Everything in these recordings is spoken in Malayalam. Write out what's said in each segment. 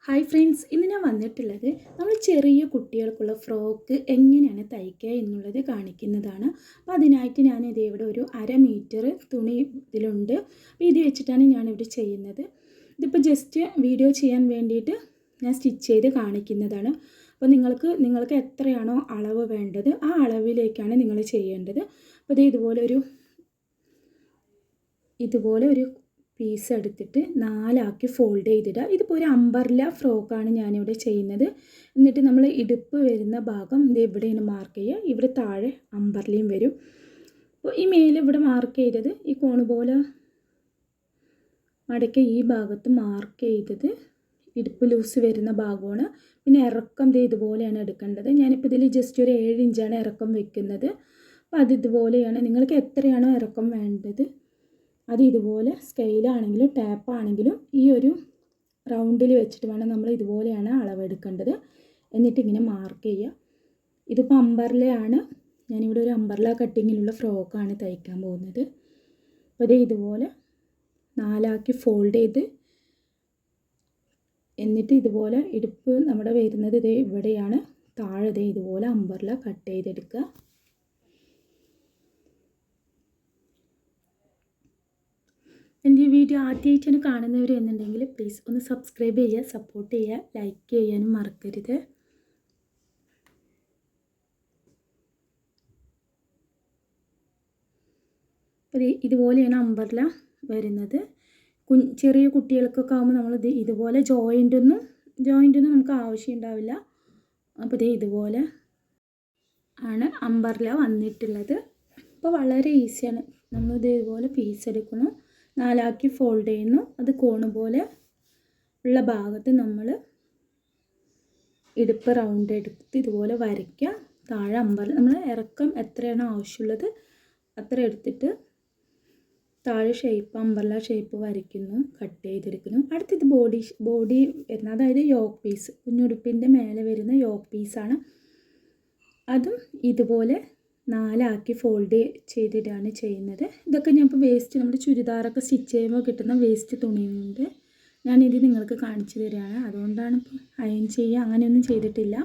ഹായ് ഫ്രണ്ട്സ്, ഇന്ന് ഞാൻ വന്നിട്ടുള്ളത് നമ്മൾ ചെറിയ കുട്ടികൾക്കുള്ള ഫ്രോക്ക് എങ്ങനെയാണ് തയ്ക്കുക എന്നുള്ളത് കാണിക്കുന്നതാണ്. അപ്പോൾ അതിനായിട്ട് ഞാൻ ഇവിടെ ഒരു 1/2 മീറ്റർ തുണി ഇതിലുണ്ട്. അപ്പോൾ ഇത് വെച്ചിട്ടാണ് ഞാനിവിടെ ചെയ്യുന്നത്. ഇതിപ്പോൾ ജസ്റ്റ് വീഡിയോ ചെയ്യാൻ വേണ്ടിയിട്ട് ഞാൻ സ്റ്റിച്ച് ചെയ്ത് കാണിക്കുന്നതാണ്. അപ്പോൾ നിങ്ങൾക്ക് എത്രയാണോ അളവ് വേണ്ടത് ആ അളവിലേക്കാണ് നിങ്ങൾ ചെയ്യേണ്ടത്. അപ്പോൾ ഇത് ഇതുപോലെ ഒരു പീസ് എടുത്തിട്ട് 4 ആക്കി ഫോൾഡ് ചെയ്തിടുക. ഇതിപ്പോൾ ഒരു അംബർല ഫ്രോക്കാണ് ഞാനിവിടെ ചെയ്യുന്നത്. എന്നിട്ട് നമ്മൾ ഇടുപ്പ് വരുന്ന ഭാഗം ഇത് ഇവിടെയാണ് മാർക്ക് ചെയ്യുക. ഇവിടെ താഴെ അംബർലയും വരും. അപ്പോൾ ഈ മേലെ ഇവിടെ മാർക്ക് ചെയ്തത് ഈ കോണ് പോലെ മടക്കി ഈ ഭാഗത്ത് മാർക്ക് ചെയ്തത് ഇടുപ്പ് ലൂസ് വരുന്ന ഭാഗമാണ്. പിന്നെ ഇറക്കം ഇതുപോലെയാണ് എടുക്കേണ്ടത്. ഞാനിപ്പോൾ ഇതിൽ ജസ്റ്റ് ഒരു 7 ഇഞ്ചാണ് ഇറക്കം വെക്കുന്നത്. അപ്പോൾ ഇതുപോലെയാണ്. നിങ്ങൾക്ക് എത്രയാണോ ഇറക്കം വേണ്ടത് അത് ഇതുപോലെ സ്കെയിലാണെങ്കിലും ടാപ്പാണെങ്കിലും ഈ ഒരു റൗണ്ടിൽ വെച്ചിട്ട് വേണം നമ്മൾ ഇതുപോലെയാണ് അളവെടുക്കേണ്ടത്. എന്നിട്ട് ഇങ്ങനെ മാർക്ക് ചെയ്യുക. ഇതിപ്പോൾ അംബർലയാണ്. ഞാനിവിടെ ഒരു അംബർല കട്ടിങ്ങിലുള്ള ഫ്രോക്കാണ് തയ്ക്കാൻ പോകുന്നത്. അപ്പോൾ ഇതുപോലെ 4 ആക്കി ഫോൾഡ് ചെയ്ത് എന്നിട്ട് ഇതുപോലെ ഇടുപ്പ് നമ്മുടെ വരുന്നത് ഇവിടെയാണ്. താഴെ ഇതുപോലെ അംബർല കട്ട് ചെയ്തെടുക്കുക. എൻ്റെ ഈ വീഡിയോ ആദ്യമായിട്ടാണ് കാണുന്നവർ എന്നുണ്ടെങ്കിൽ പ്ലീസ് ഒന്ന് സബ്സ്ക്രൈബ് ചെയ്യുക, സപ്പോർട്ട് ചെയ്യുക, ലൈക്ക് ചെയ്യാനും മറക്കരുത്. ഇതുപോലെയാണ് അംബർല വരുന്നത്. ചെറിയ കുട്ടികൾക്കൊക്കെ ആകുമ്പോൾ നമ്മൾ ഇതുപോലെ ജോയിൻ്റൊന്നും നമുക്ക് ആവശ്യം ഉണ്ടാവില്ല. അപ്പോൾ ഇതുപോലെ ആണ് അംബർല വന്നിട്ടുള്ളത്. അപ്പോൾ വളരെ ഈസിയാണ്. നമ്മൾ ഇതുപോലെ പീസ് എടുക്കണം, 4 ആക്കി ഫോൾഡ് ചെയ്യുന്നു. അത് കോണ് പോലെ ഉള്ള ഭാഗത്ത് നമ്മൾ ഇടുപ്പ് റൗണ്ട് എടുത്ത് ഇതുപോലെ വരയ്ക്കുക. താഴെ നമ്മൾ ഇറക്കം എത്രയാണോ ആവശ്യമുള്ളത് അത്ര എടുത്തിട്ട് താഴെ അംബർല ഷേപ്പ് വരയ്ക്കുന്നു, കട്ട് ചെയ്തെടുക്കുന്നു. അടുത്തത് ബോഡി വരുന്ന, അതായത് യോക്ക് പീസ്, കുഞ്ഞുടുപ്പിൻ്റെ മേലെ വരുന്ന യോക്ക് പീസാണ്. അതും ഇതുപോലെ 4 ആക്കി ഫോൾഡ് ചെയ്തിട്ടാണ് ചെയ്യുന്നത്. ഇതൊക്കെ ഞാൻ ഇപ്പോൾ വേസ്റ്റ് നമ്മുടെ ചുരിദാറൊക്കെ സ്റ്റിച്ച് ചെയ്യുമ്പോൾ കിട്ടുന്ന വേസ്റ്റ് തുണിയുണ്ട്. ഞാനിത് നിങ്ങൾക്ക് കാണിച്ചു തരികയാണ്. അതുകൊണ്ടാണ് ഇപ്പോൾ അയൺ ചെയ്യുക അങ്ങനെയൊന്നും ചെയ്തിട്ടില്ല.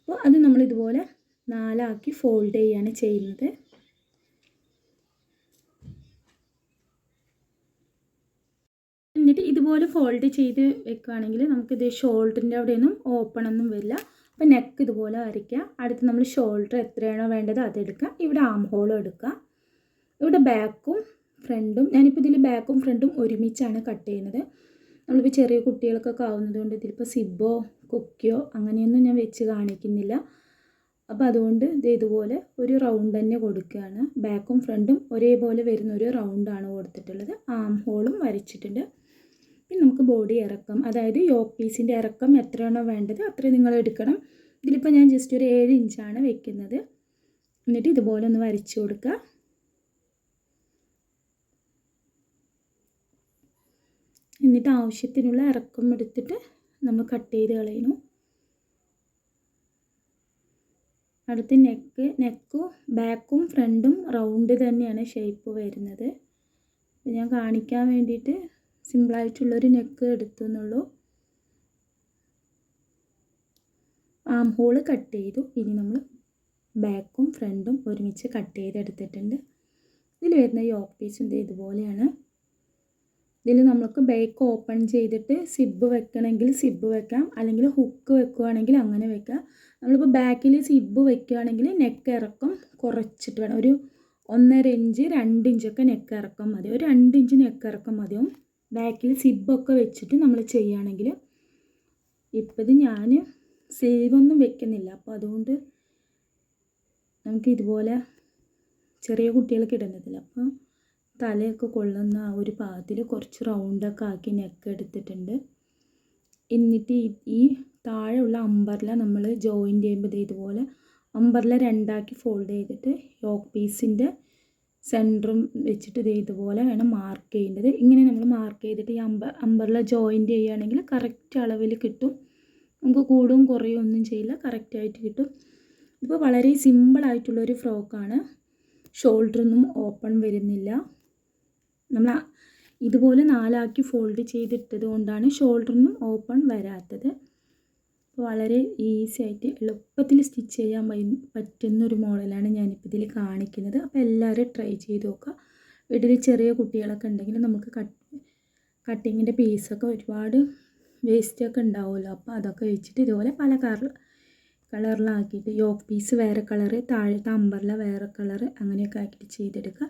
അപ്പോൾ അത് നമ്മളിതുപോലെ 4 ആക്കി ഫോൾഡ് ചെയ്യുകയാണ് ചെയ്യുന്നത്. എന്നിട്ട് ഇതുപോലെ ഫോൾഡ് ചെയ്ത് വെക്കുകയാണെങ്കിൽ നമുക്കിത് ഷോൾഡറിൻ്റെ അവിടെയൊന്നും ഓപ്പണൊന്നും വരില്ല. അപ്പോൾ നെക്ക് ഇതുപോലെ വരയ്ക്കുക. അടുത്ത് നമ്മൾ ഷോൾഡർ എത്രയാണോ വേണ്ടത് അതെടുക്കുക. ഇവിടെ ആം ഹോളും എടുക്കുക. ഇവിടെ ബാക്കും ഫ്രണ്ടും, ഞാനിപ്പോൾ ഇതിൽ ബാക്കും ഫ്രണ്ടും ഒരുമിച്ചാണ് കട്ട് ചെയ്യുന്നത്. നമ്മളിപ്പോൾ ചെറിയ കുട്ടികൾക്കൊക്കെ ആവുന്നതുകൊണ്ട് ഇതിലിപ്പോൾ സിബോ കൊക്കിയോ അങ്ങനെയൊന്നും ഞാൻ വെച്ച് കാണിക്കുന്നില്ല. അപ്പോൾ അതുകൊണ്ട് ഇതുപോലെ ഒരു റൗണ്ട് തന്നെ കൊടുക്കുകയാണ്. ബാക്കും ഫ്രണ്ടും ഒരേപോലെ വരുന്ന ഒരു റൗണ്ടാണ് കൊടുത്തിട്ടുള്ളത്. ആം ഹോളും വരച്ചിട്ടുണ്ട്. പിന്നെ നമുക്ക് ബോഡി ഇറക്കം, അതായത് യോക്ക് പീസിൻ്റെ ഇറക്കം എത്രയാണോ വേണ്ടത് അത്രയും നിങ്ങൾ എടുക്കണം. ഇതിലിപ്പോൾ ഞാൻ ജസ്റ്റ് ഒരു 7 ഇഞ്ചാണ് വെക്കുന്നത്. എന്നിട്ട് ഇതുപോലെ ഒന്ന് വരച്ചു കൊടുക്കുക. എന്നിട്ട് ആവശ്യത്തിനുള്ള ഇറക്കം എടുത്തിട്ട് നമ്മൾ കട്ട് ചെയ്ത് കളയുന്നു. അടുത്ത് നെക്കും ബാക്കും ഫ്രണ്ടും റൗണ്ട് തന്നെയാണ് ഷേപ്പ് വരുന്നത്. ഞാൻ കാണിക്കാൻ വേണ്ടിയിട്ട് സിമ്പിളായിട്ടുള്ളൊരു നെക്ക് എടുത്തു എന്നുള്ളൂ. ആം ഹോള് കട്ട് ചെയ്തു. ഇനി നമ്മൾ ബാക്കും ഫ്രണ്ടും ഒരുമിച്ച് കട്ട് ചെയ്തെടുത്തിട്ടുണ്ട്. ഇതിൽ വരുന്ന യോക്ക് പീസും ഇതുപോലെയാണ്. ഇതിൽ നമുക്ക് ബാക്ക് ഓപ്പൺ ചെയ്തിട്ട് സിബ് വെക്കണമെങ്കിൽ സിബ് വെക്കാം, അല്ലെങ്കിൽ ഹുക്ക് വെക്കുകയാണെങ്കിൽ അങ്ങനെ വെക്കാം. നമ്മളിപ്പോൾ ബാക്കിൽ സിബ് വെക്കുകയാണെങ്കിൽ നെക്ക് ഇറക്കം കുറച്ചിട്ട് വേണം. ഒരു 1.5 ഇഞ്ച് 2 ഇഞ്ചൊക്കെ നെക്ക് ഇറക്കം മതി. ഒരു 2 ഇഞ്ച് നെക്ക് ഇറക്കം മതിയാവും ബാക്കിൽ സിബൊക്കെ വെച്ചിട്ട് നമ്മൾ ചെയ്യുകയാണെങ്കിൽ. ഇപ്പോൾ ഇത് ഞാൻ സ്ലീവൊന്നും വെക്കുന്നില്ല. അപ്പോൾ അതുകൊണ്ട് നമുക്ക് ഇതുപോലെ ചെറിയ കുട്ടികൾക്ക് ഇടുന്നതില്ല. അപ്പോൾ തലയൊക്കെ കൊള്ളുന്ന ആ ഒരു പാകത്തിൽ കുറച്ച് റൗണ്ടൊക്കെ ആക്കി നെക്ക് എടുത്തിട്ടുണ്ട്. എന്നിട്ട് ഈ താഴെയുള്ള അംബർല നമ്മൾ ജോയിൻ ചെയ്യുമ്പോൾ ഇതുപോലെ അംബർല 2 ആക്കി ഫോൾഡ് ചെയ്തിട്ട് യോക്ക് പീസിൻ്റെ സെൻറ്ററും വെച്ചിട്ട് ഇതുപോലെ വേണം മാർക്ക് ചെയ്യേണ്ടത്. ഇങ്ങനെ നമ്മൾ മാർക്ക് ചെയ്തിട്ട് ഈ അംബർല ജോയിൻറ്റ് ചെയ്യുകയാണെങ്കിൽ കറക്റ്റ് അളവിൽ കിട്ടും. നമുക്ക് കൂടും കുറയും ഒന്നും ചെയ്യില്ല, കറക്റ്റായിട്ട് കിട്ടും. ഇപ്പോൾ വളരെ സിമ്പിളായിട്ടുള്ളൊരു ഫ്രോക്കാണ്. ഷോൾഡറൊന്നും ഓപ്പൺ വരുന്നില്ല. നമ്മൾ ഇതുപോലെ 4 ഫോൾഡ് ചെയ്തിട്ടത് കൊണ്ടാണ് ഷോൾഡറിനും ഓപ്പൺ വരാത്തത്. വളരെ ഈസി ആയിട്ട് എളുപ്പത്തിൽ സ്റ്റിച്ച് ചെയ്യാൻ പറ്റുന്നൊരു മോഡലാണ് ഞാനിപ്പോൾ ഇതിൽ കാണിക്കുന്നത്. അപ്പോൾ എല്ലാവരും ട്രൈ ചെയ്ത് നോക്കുക. വീട്ടിൽ ചെറിയ കുട്ടികളൊക്കെ ഉണ്ടെങ്കിൽ നമുക്ക് കട്ടിങ്ങിൻ്റെ പീസൊക്കെ ഒരുപാട് വേസ്റ്റൊക്കെ ഉണ്ടാവുമല്ലോ. അപ്പോൾ അതൊക്കെ വെച്ചിട്ട് ഇതുപോലെ പല കളറിലാക്കിയിട്ട് യോക്ക് പീസ് വേറെ കളറ്, താഴത്തെ അമ്പർല വേറെ കളറ്, അങ്ങനെയൊക്കെ ആക്കിയിട്ട് ചെയ്തെടുക്കുക.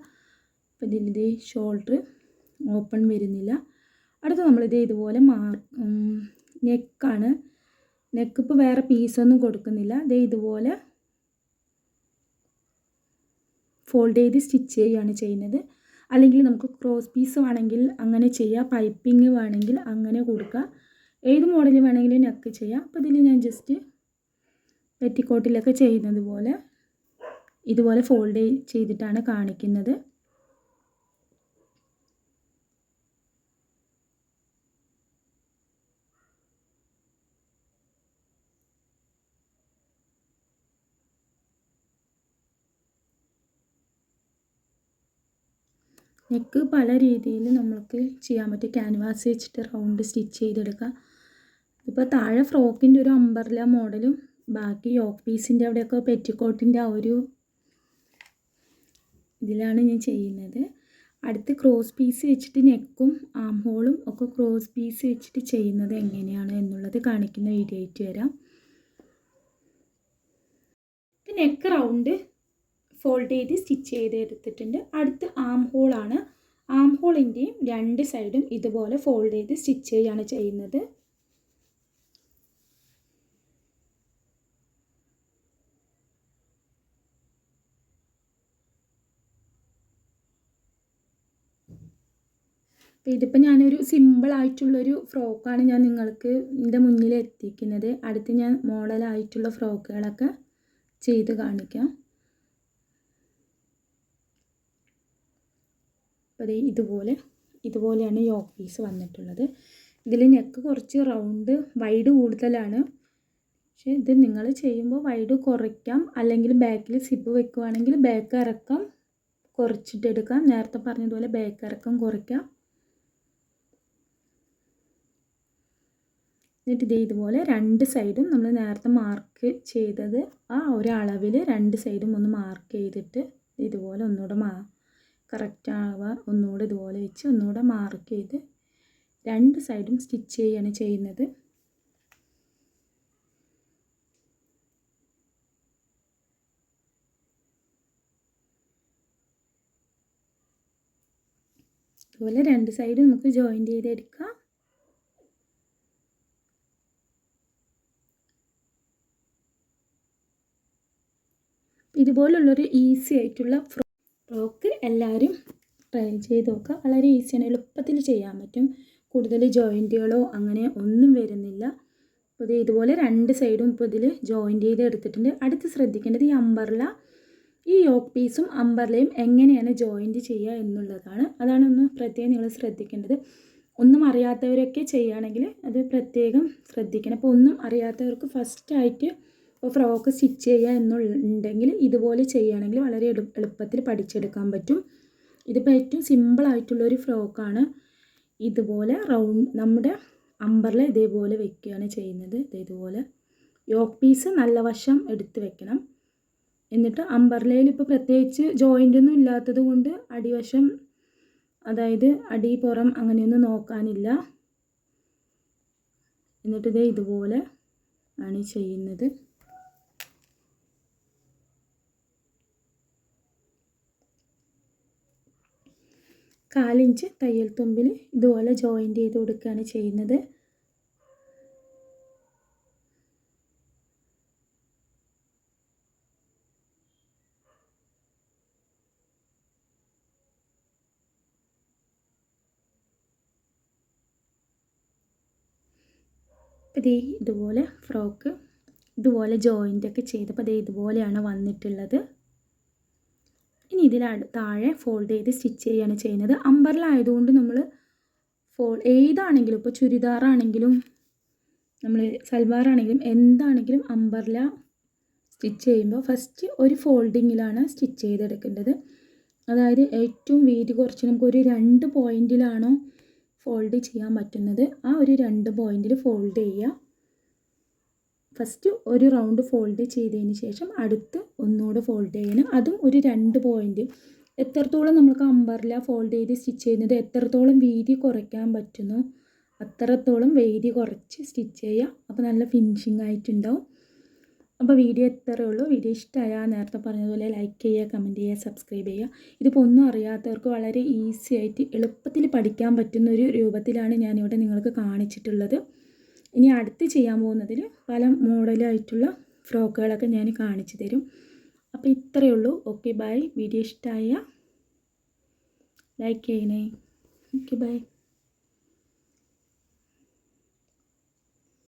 അപ്പോൾ ഇതിൻ്റെ ഷോൾഡർ ഓപ്പൺ വരുന്നില്ല. അടുത്ത് നമ്മളിത് ഇതുപോലെ നെക്കാണ്. നെക്ക് ഇപ്പോൾ വേറെ പീസൊന്നും കൊടുക്കുന്നില്ല. ഇതുപോലെ ഫോൾഡ് ചെയ്ത് സ്റ്റിച്ച് ചെയ്യുകയാണ് ചെയ്യുന്നത്. അല്ലെങ്കിൽ നമുക്ക് ക്രോസ് പീസ് വേണമെങ്കിൽ അങ്ങനെ ചെയ്യാം, പൈപ്പിംഗ് വേണമെങ്കിൽ അങ്ങനെ കൊടുക്കുക. ഏത് മോഡൽ വേണമെങ്കിലും നെക്ക് ചെയ്യാം. അപ്പോൾ ഇതിൽ ഞാൻ ജസ്റ്റ് പെറ്റിക്കോട്ടിലൊക്കെ ചെയ്യുന്നത് പോലെ ഇതുപോലെ ഫോൾഡ് ചെയ്തിട്ടാണ് കാണിക്കുന്നത്. നെക്ക് പല രീതിയിൽ നമുക്ക് ചെയ്യാൻ പറ്റും. ക്യാൻവാസ് വെച്ചിട്ട് റൗണ്ട് സ്റ്റിച്ച് ചെയ്തെടുക്കാം. ഇപ്പോൾ താഴെ ഫ്രോക്കിൻ്റെ ഒരു അമ്പർല മോഡലും ബാക്കി യോക്ക് പീസിൻ്റെ അവിടെയൊക്കെ പെറ്റിക്കോട്ടിൻ്റെ ആ ഒരു ഇതിലാണ് ഞാൻ ചെയ്യുന്നത്. അടുത്ത് ക്രോസ് പീസ് വെച്ചിട്ട് നെക്കും ആം ഹോളും ഒക്കെ ക്രോസ് പീസ് വെച്ചിട്ട് ചെയ്യുന്നത് എങ്ങനെയാണ് എന്നുള്ളത് കാണിക്കുന്ന വീഡിയോ ആയിട്ട് വരാം. നെക്ക് റൗണ്ട് ഫോൾഡ് ചെയ്ത് സ്റ്റിച്ച് ചെയ്ത് എടുത്തിട്ടുണ്ട്. അടുത്ത് ആം ഹോളാണ്. ആം ഹോളിൻ്റെയും 2 സൈഡും ഇതുപോലെ ഫോൾഡ് ചെയ്ത് സ്റ്റിച്ച് ചെയ്യുകയാണ് ചെയ്യുന്നത്. അപ്പോൾ ഇതിപ്പോൾ ഞാനൊരു സിമ്പിളായിട്ടുള്ളൊരു ഫ്രോക്കാണ് ഞാൻ നിങ്ങൾക്ക് എൻ്റെ മുന്നിൽ എത്തിക്കുന്നത്. അടുത്ത് ഞാൻ മോഡലായിട്ടുള്ള ഫ്രോക്കുകളൊക്കെ ചെയ്ത് കാണിക്കാം. അപ്പോൾ ഇതുപോലെയാണ് യോക്ക് പീസ് വന്നിട്ടുള്ളത്. ഇതിൽ നെക്ക് കുറച്ച് റൗണ്ട് വൈഡ് കൂടുതലാണ്. പക്ഷേ ഇത് നിങ്ങൾ ചെയ്യുമ്പോൾ വൈഡ് കുറയ്ക്കാം. അല്ലെങ്കിൽ ബാക്കിൽ സിബ് വെക്കുകയാണെങ്കിൽ ബാക്ക് ഇറക്കം കുറച്ചിട്ടെടുക്കാം. നേരത്തെ പറഞ്ഞതുപോലെ ബാക്ക് ഇറക്കം കുറയ്ക്കാം. എന്നിട്ട് ഇതുപോലെ 2 സൈഡും നമ്മൾ നേരത്തെ മാർക്ക് ചെയ്തത് ആ ഒരു അളവിൽ 2 സൈഡും ഒന്ന് മാർക്ക് ചെയ്തിട്ട് ഇതുപോലെ ഒന്നുകൂടെ കറക്റ്റ് ആവുക ഒന്നുകൂടെ ഇതുപോലെ വെച്ച് ഒന്നുകൂടെ മാർക്ക് ചെയ്ത് 2 സൈഡും സ്റ്റിച്ച് ചെയ്യുകയാണ് ചെയ്യുന്നത്. ഇതുപോലെ 2 സൈഡും നമുക്ക് ജോയിൻറ്റ് ചെയ്തെടുക്കാം. ഇതുപോലുള്ളൊരു ഈസി ആയിട്ടുള്ള ഫ്രോക്ക് എല്ലാവരും ട്രൈ ചെയ്ത് നോക്കുക. വളരെ ഈസിയാണ്, എളുപ്പത്തിൽ ചെയ്യാൻ പറ്റും. കൂടുതൽ ജോയിൻറ്റുകളോ അങ്ങനെ ഒന്നും വരുന്നില്ല. അപ്പോൾ ഇതുപോലെ 2 സൈഡും ഇപ്പോൾ ഇതിൽ ജോയിൻറ്റ് ചെയ്ത് എടുത്തിട്ടുണ്ട്. അടുത്ത് ശ്രദ്ധിക്കേണ്ടത് ഈ യോക്ക് പീസും അമ്പർലയും എങ്ങനെയാണ് ജോയിൻറ്റ് ചെയ്യുക എന്നുള്ളതാണ്. അതാണ് ഒന്ന് പ്രത്യേകം നിങ്ങൾ ശ്രദ്ധിക്കേണ്ടത്. ഒന്നും അറിയാത്തവരൊക്കെ ചെയ്യുകയാണെങ്കിൽ അത് പ്രത്യേകം ശ്രദ്ധിക്കണം. അപ്പോൾ ഒന്നും അറിയാത്തവർക്ക് ഫസ്റ്റായിട്ട് ഇപ്പോൾ ഫ്രോക്ക് സ്റ്റിച്ച് ചെയ്യുക എന്നുണ്ടെങ്കിൽ ഇതുപോലെ ചെയ്യുകയാണെങ്കിൽ വളരെ എളുപ്പത്തിൽ പഠിച്ചെടുക്കാൻ പറ്റും. ഇതിപ്പോൾ ഏറ്റവും സിമ്പിളായിട്ടുള്ളൊരു ഫ്രോക്കാണ്. ഇതുപോലെ നമ്മുടെ അമ്പർല ഇതേപോലെ വെക്കുകയാണ് ചെയ്യുന്നത്. ഇതുപോലെ യോക്ക് പീസ് നല്ല വശം എടുത്ത് വെക്കണം. എന്നിട്ട് അമ്പർലയിൽ ഇപ്പോൾ പ്രത്യേകിച്ച് ജോയിൻ്റൊന്നും ഇല്ലാത്തത് കൊണ്ട് അടിവശം, അതായത് അടി പുറം അങ്ങനെയൊന്നും നോക്കാനില്ല. എന്നിട്ട് ഇതുപോലെ ആണ് ചെയ്യുന്നത്. കാലിഞ്ച് തയ്യൽ തുമ്പിൽ ഇതുപോലെ ജോയിൻറ്റ് ചെയ്ത് കൊടുക്കുകയാണ് ചെയ്യുന്നത്. ഇതുപോലെ ഫ്രോക്ക് ഇതുപോലെ ജോയിൻ്റൊക്കെ ചെയ്തപ്പോൾ ഇതുപോലെയാണ് വന്നിട്ടുള്ളത്. ഇനി താഴെ ഫോൾഡ് ചെയ്ത് സ്റ്റിച്ച് ചെയ്യുകയാണ് ചെയ്യുന്നത്. അമ്പർല ആയതുകൊണ്ട് നമ്മൾ ഏതാണെങ്കിലും ഇപ്പോൾ ചുരിദാറാണെങ്കിലും നമ്മൾ സൽവാറാണെങ്കിലും എന്താണെങ്കിലും അമ്പർല സ്റ്റിച്ച് ചെയ്യുമ്പോൾ ഫസ്റ്റ് ഒരു ഫോൾഡിങ്ങിലാണ് സ്റ്റിച്ച് ചെയ്തെടുക്കേണ്ടത്. അതായത് ഏറ്റവും വീതി കുറച്ച് നമുക്കൊരു 2 പോയിൻറ്റിലാണോ ഫോൾഡ് ചെയ്യാൻ പറ്റുന്നത് ആ ഒരു 2 പോയിൻറ്റിൽ ഫോൾഡ് ചെയ്യുക. ഫസ്റ്റ് ഒരു റൗണ്ട് ഫോൾഡ് ചെയ്തതിന് ശേഷം അടുത്ത് ഒന്നുകൂടെ ഫോൾഡ് ചെയ്യണം. അതും ഒരു 2 പോയിൻറ്റ്. എത്രത്തോളം നമുക്ക് അമ്പർല ഫോൾഡ് ചെയ്ത് സ്റ്റിച്ച് ചെയ്യുന്നത് എത്രത്തോളം വീതി കുറയ്ക്കാൻ പറ്റുന്നോ അത്രത്തോളം വീതി കുറച്ച് സ്റ്റിച്ച് ചെയ്യുക. അപ്പോൾ നല്ല ഫിനിഷിംഗ് ആയിട്ടുണ്ടാവും. അപ്പോൾ വീഡിയോ ഇത്രയേ ഉള്ളൂ. വീഡിയോ ഇഷ്ടമായാൽ നേരത്തെ പറഞ്ഞതുപോലെ ലൈക്ക് ചെയ്യുക, കമൻറ്റ് ചെയ്യുക, സബ്സ്ക്രൈബ് ചെയ്യുക. ഇതിപ്പോൾ ഒന്നും അറിയാത്തവർക്ക് വളരെ ഈസി ആയിട്ട് എളുപ്പത്തിൽ പഠിക്കാൻ പറ്റുന്ന ഒരു രൂപത്തിലാണ് ഞാനിവിടെ നിങ്ങൾക്ക് കാണിച്ചിട്ടുള്ളത്. ഇനി അടുത്ത് ചെയ്യാൻ പോകുന്നതിൽ പല മോഡലായിട്ടുള്ള ഫ്രോക്കുകളൊക്കെ ഞാൻ കാണിച്ചു തരും. അപ്പോൾ ഇത്രയേ ഉള്ളൂ. Okay bye. വീഡിയോ ഇഷ്ടമായ ലൈക്ക് ചെയ്യണേ. Okay bye.